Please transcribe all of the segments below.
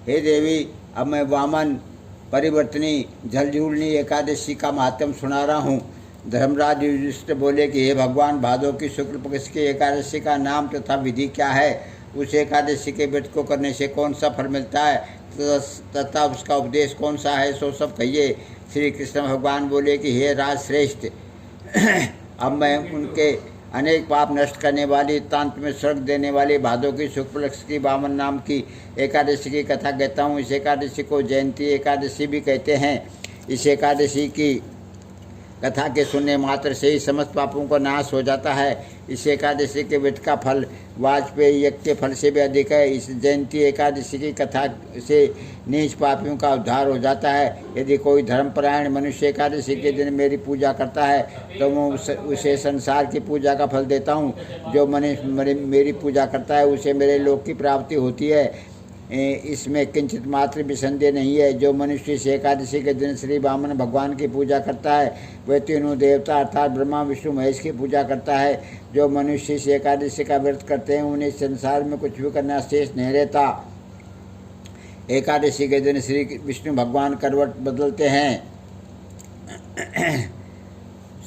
हे देवी, अब मैं वामन परिवर्तनी झलझूलनी एकादशी का महात्म सुना रहा हूँ। धर्मराज युधिष्ठिर बोले कि हे भगवान, भादों की शुक्ल पक्ष की एकादशी का नाम तथा विधि क्या है? उस एकादशी के व्रत को करने से कौन सा फल मिलता है तथा उसका उपदेश कौन सा है, सो सब कहिए। श्री कृष्ण भगवान बोले कि हे राजश्रेष्ठ, अब मैं उनके अनेक पाप नष्ट करने वाली, तांत में स्वर्ग देने वाली भादों की शुक्ल पक्ष की वामन नाम की एकादशी की कथा कहता हूँ। इस एकादशी को जयंती एकादशी भी कहते हैं। इस एकादशी की कथा के सुनने मात्र से ही समस्त पापों का नाश हो जाता है। इस एकादशी के व्रत का फल वाजपेयी यज्ञ के फल से भी अधिक है। इस जयंती एकादशी की कथा से नीच पापियों का उद्धार हो जाता है। यदि कोई धर्मपरायण मनुष्य एकादशी के दिन मेरी पूजा करता है तो मैं उसे संसार की पूजा का फल देता हूँ। जो मनुष्य मेरी पूजा करता है उसे मेरे लोक की प्राप्ति होती है, इसमें किंचित मात्र भी संदेह नहीं है। जो मनुष्य इस एकादशी के दिन श्री वामन भगवान की पूजा करता है वह तीनों देवता अर्थात ब्रह्मा विष्णु महेश की पूजा करता है। जो मनुष्य इस एकादशी का व्रत करते हैं उन्हें संसार में कुछ भी करना शेष नहीं रहता। एकादशी के दिन श्री विष्णु भगवान करवट बदलते हैं।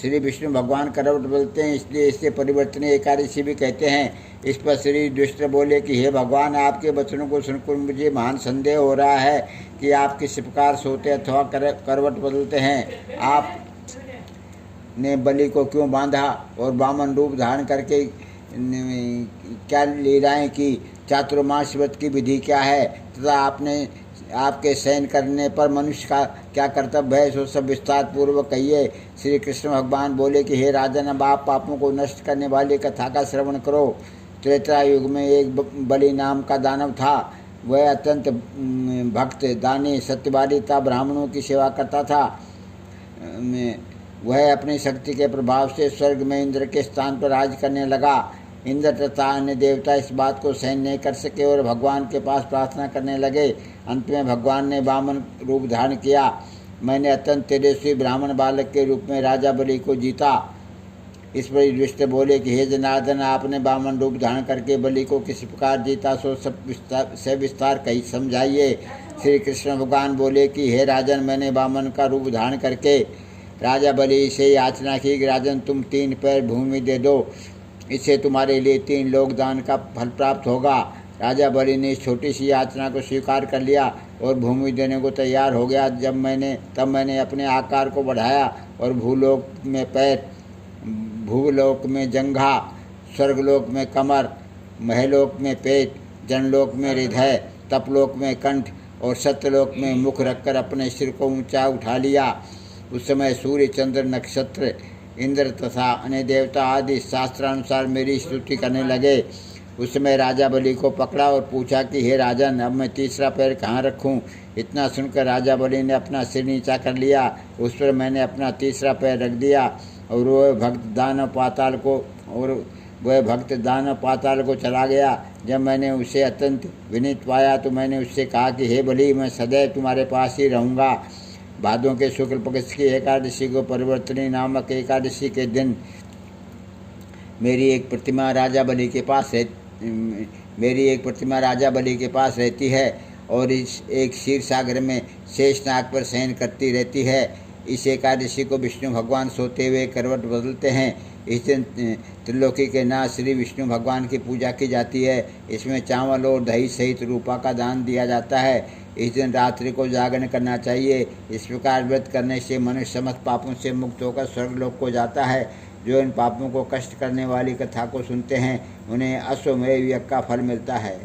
श्री विष्णु भगवान करवट बदलते हैं, इसलिए इसे परिवर्तनीय एकादशी भी कहते हैं। इस पर श्री युधिष्ठिर बोले कि हे भगवान, आपके वचनों को सुनकर मुझे महान संदेह हो रहा है कि आप किस प्रकार सोते अथवा करवट बदलते हैं। आप ने बलि को क्यों बांधा और वामन रूप धारण करके क्या लीलाएं की? चातुर्मास व्रत की विधि क्या है तथा आपने आपके शयन करने पर मनुष्य का क्या कर्तव्य है, सो सब विस्तार पूर्वक कहिए। श्री कृष्ण भगवान बोले कि हे राजन, अब आप पापों को नष्ट करने वाली कथा का श्रवण करो। त्रेता युग में एक बलि नाम का दानव था। वह अत्यंत भक्त, दानी, सत्यवादी था, ब्राह्मणों की सेवा करता था। वह अपनी शक्ति के प्रभाव से स्वर्ग में इंद्र के स्थान पर राज करने लगा। इंद्र तथा अन्य देवता इस बात को सहन नहीं कर सके और भगवान के पास प्रार्थना करने लगे। अंत में भगवान ने वामन रूप धारण किया। मैंने अत्यंत तेजस्वी ब्राह्मण बालक के रूप में राजा बलि को जीता। इस पर युधिष्ठिर बोले कि हे जनार्दन, आपने वामन रूप धारण करके बलि को किस प्रकार जीता, सो सब विस्तार कही समझाइए। श्री कृष्ण भगवान बोले कि हे राजन, मैंने वामन का रूप धारण करके राजा बलि से याचना की कि राजन, तुम 3 पैर भूमि दे दो, इससे तुम्हारे लिए 3 लोक दान का फल प्राप्त होगा। राजा बलि ने इस छोटी सी याचना को स्वीकार कर लिया और भूमि देने को तैयार हो गया। तब मैंने अपने आकार को बढ़ाया और भूलोक में पैर, भूलोक में जंघा, स्वर्गलोक में कमर, महलोक में पेट, जनलोक में हृदय, तपलोक में कंठ और सत्यलोक में मुख रखकर अपने सिर को ऊंचा उठा लिया। उस समय सूर्य, चंद्र, नक्षत्र, इंद्र तथा अन्य देवता आदि शास्त्रानुसार मेरी स्तुति करने लगे। उस समय राजा बलि को पकड़ा और पूछा कि हे राजन, अब मैं तीसरा पैर कहाँ रखूँ? इतना सुनकर राजा बलि ने अपना सिर नीचा कर लिया। उस पर मैंने अपना तीसरा पैर रख दिया और वह भक्त दानव पाताल को चला गया। जब मैंने उसे अत्यंत विनीत पाया तो मैंने उससे कहा कि हे बलि, मैं सदैव तुम्हारे पास ही रहूँगा। भादों के शुक्ल पक्ष की एकादशी को परिवर्तनी नामक एकादशी के दिन मेरी एक प्रतिमा राजा बलि के पास रहती है और इस एक क्षीर सागर में शेषनाग पर शयन करती रहती है। इस एकादशी को विष्णु भगवान सोते हुए करवट बदलते हैं। इस दिन त्रिलोकी के नाथ श्री विष्णु भगवान की पूजा की जाती है। इसमें चावल और दही सहित रूपा का दान दिया जाता है। इस दिन रात्रि को जागरण करना चाहिए। इस प्रकार व्रत करने से मनुष्य समस्त पापों से मुक्त होकर स्वर्गलोक को जाता है। जो इन पापों को कष्ट करने वाली कथा को सुनते हैं उन्हें अश्वमेध यज्ञ का फल मिलता है।